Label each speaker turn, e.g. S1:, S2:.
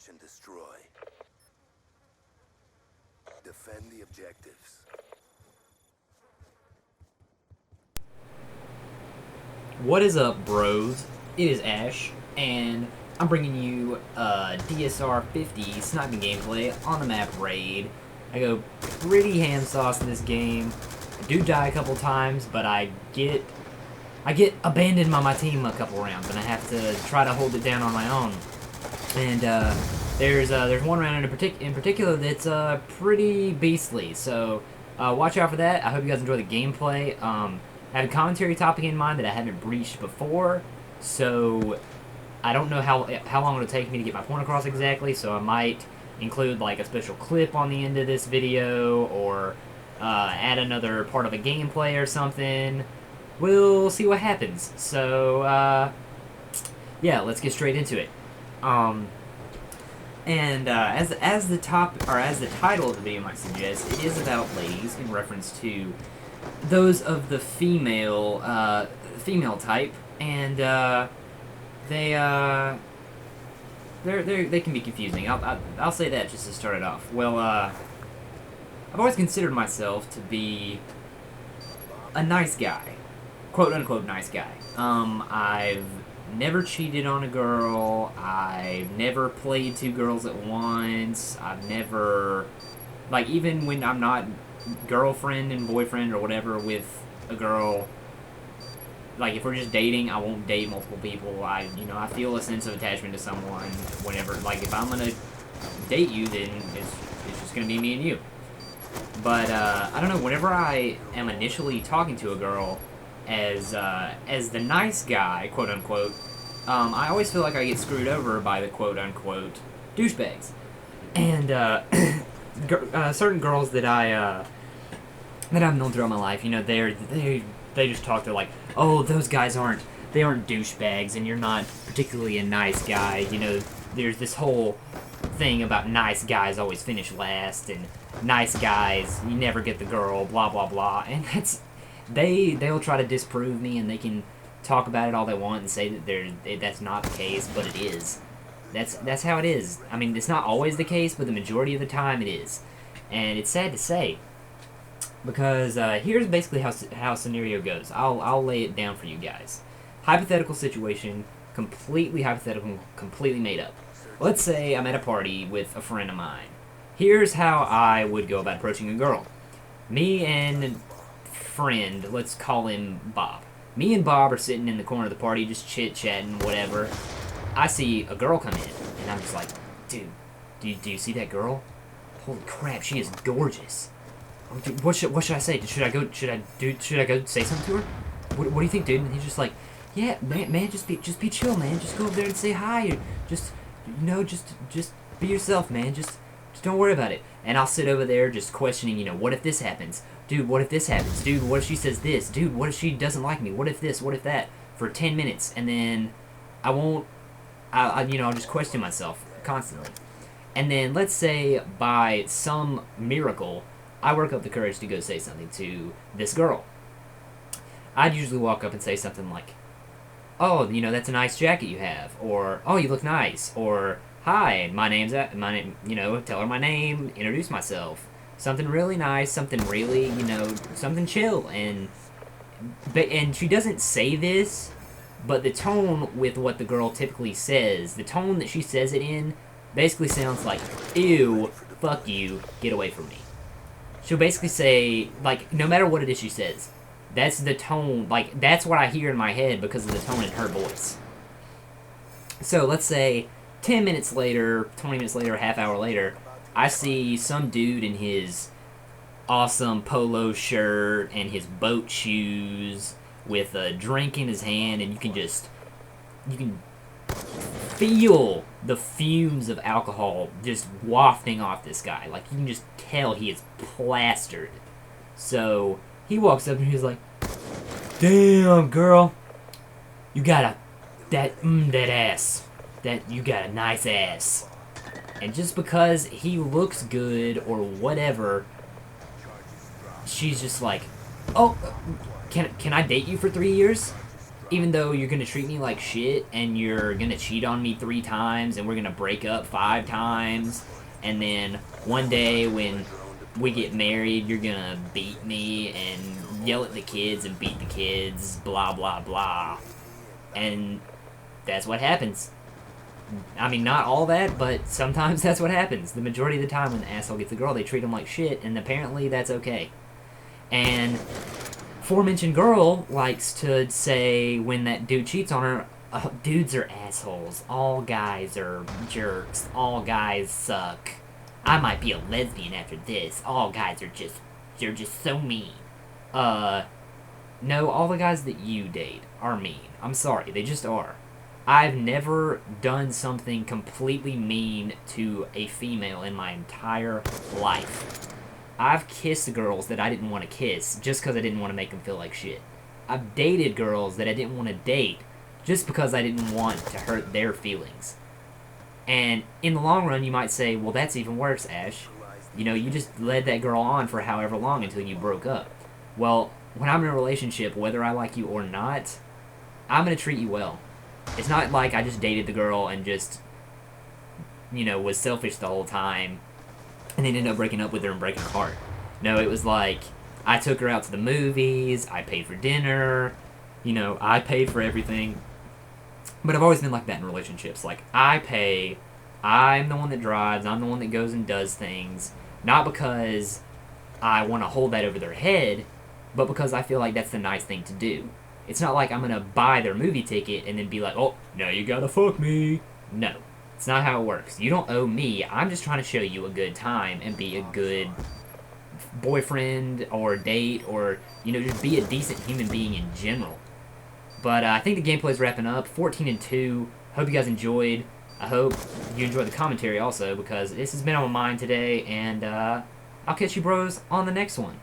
S1: Search and destroy. Defend the objectives.
S2: What is up, bros? It is Ash, and I'm bringing you DSR 50 sniping gameplay on the map Raid. I go pretty ham sauce in this game. I do die a couple times, but I get abandoned by my team a couple rounds, and I have to try to hold it down on my own. And there's one round in particular that's pretty beastly. So watch out for that. I hope you guys enjoy the gameplay. I have a commentary topic in mind that I haven't breached before, so I don't know how long it'll take me to get my point across exactly. So I might include like a special clip on the end of this video, or add another part of a gameplay or something. We'll see what happens. So yeah, let's get straight into it. As the title of the video might suggest, it is about ladies in reference to those of the female type, and they can be confusing. I'll say that just to start it off. Well, I've always considered myself to be a nice guy, quote unquote nice guy. I've never cheated on a girl. I've never played two girls at once. I've never, like, even when I'm not girlfriend and boyfriend or whatever with a girl, like, if we're just dating, I won't date multiple people. I feel a sense of attachment to someone whenever, like, if I'm gonna date you, then it's just gonna be me and you. But I don't know, whenever I am initially talking to a girl as the nice guy, quote unquote, I always feel like I get screwed over by the quote unquote douchebags. And certain girls that I've known throughout my life, they just talk. They're like, oh, those guys aren't douchebags, and you're not particularly a nice guy. There's this whole thing about nice guys always finish last, and nice guys, you never get the girl, blah blah blah. And they'll try to disprove me, and they can talk about it all they want and say that that's not the case, but it is. That's how it is. I mean, it's not always the case, but the majority of the time it is. And it's sad to say, because here's basically how scenario goes. I'll lay it down for you guys. Hypothetical situation, completely hypothetical, completely made up. Let's say I'm at a party with a friend of mine. Here's how I would go about approaching a girl. Me and friend, let's call him Bob. Me and Bob are sitting in the corner of the party, just chit-chatting, whatever. I see a girl come in, and I'm just like, dude, do you see that girl? Holy crap, she is gorgeous. What should I say? Should I go say something to her? What do you think, dude? And he's just like, yeah, man, just be chill, man. Just go over there and say hi. Just be yourself, man. Just don't worry about it. And I'll sit over there just questioning, what if this happens? Dude, what if this happens? Dude, what if she says this? Dude, what if she doesn't like me? What if this? What if that? For 10 minutes, and then I'll just question myself constantly. And then let's say by some miracle, I work up the courage to go say something to this girl. I'd usually walk up and say something like, oh, that's a nice jacket you have, or, oh, you look nice, or, hi, my name, tell her my name, introduce myself. Something really nice, something really, something chill. And she doesn't say this, but the tone with what the girl typically says, the tone that she says it in, basically sounds like, ew, fuck you, get away from me. She'll basically say, like, no matter what it is she says, that's the tone, like, that's what I hear in my head because of the tone in her voice. So let's say 10 minutes later, 20 minutes later, half hour later, I see some dude in his awesome polo shirt and his boat shoes with a drink in his hand, and you can feel the fumes of alcohol just wafting off this guy. Like, you can just tell he is plastered. So he walks up and he's like, damn, girl, you got that ass. You got a nice ass. And just because he looks good or whatever, she's just like, oh, can I date you for 3 years? even though you're gonna treat me like shit and you're gonna cheat on me 3 times and we're gonna break up 5 times, and then one day when we get married, you're gonna beat me and yell at the kids and beat the kids, blah blah blah. And that's what happens. I mean, not all that, but sometimes that's what happens. The majority of the time when the asshole gets a girl, they treat him like shit, and apparently that's okay. And aforementioned girl likes to say when that dude cheats on her, dudes are assholes. All guys are jerks. All guys suck. I might be a lesbian after this. All guys are they're just so mean. No, all the guys that you date are mean. I'm sorry, they just are. I've never done something completely mean to a female in my entire life. I've kissed girls that I didn't want to kiss just because I didn't want to make them feel like shit. I've dated girls that I didn't want to date just because I didn't want to hurt their feelings. And in the long run, you might say, well, that's even worse, Ash. You know, you just led that girl on for however long until you broke up. Well, when I'm in a relationship, whether I like you or not, I'm going to treat you well. It's not like I just dated the girl and just, was selfish the whole time and then ended up breaking up with her and breaking her heart. No, it was like I took her out to the movies, I paid for dinner, I paid for everything. But I've always been like that in relationships. Like, I pay, I'm the one that drives, I'm the one that goes and does things, not because I want to hold that over their head, but because I feel like that's the nice thing to do. It's not like I'm going to buy their movie ticket and then be like, oh, now you gotta fuck me. No, it's not how it works. You don't owe me. I'm just trying to show you a good time and be a good boyfriend or date or, just be a decent human being in general. But I think the gameplay's wrapping up. 14-2. Hope you guys enjoyed. I hope you enjoyed the commentary also, because this has been on my mind today, and I'll catch you bros on the next one.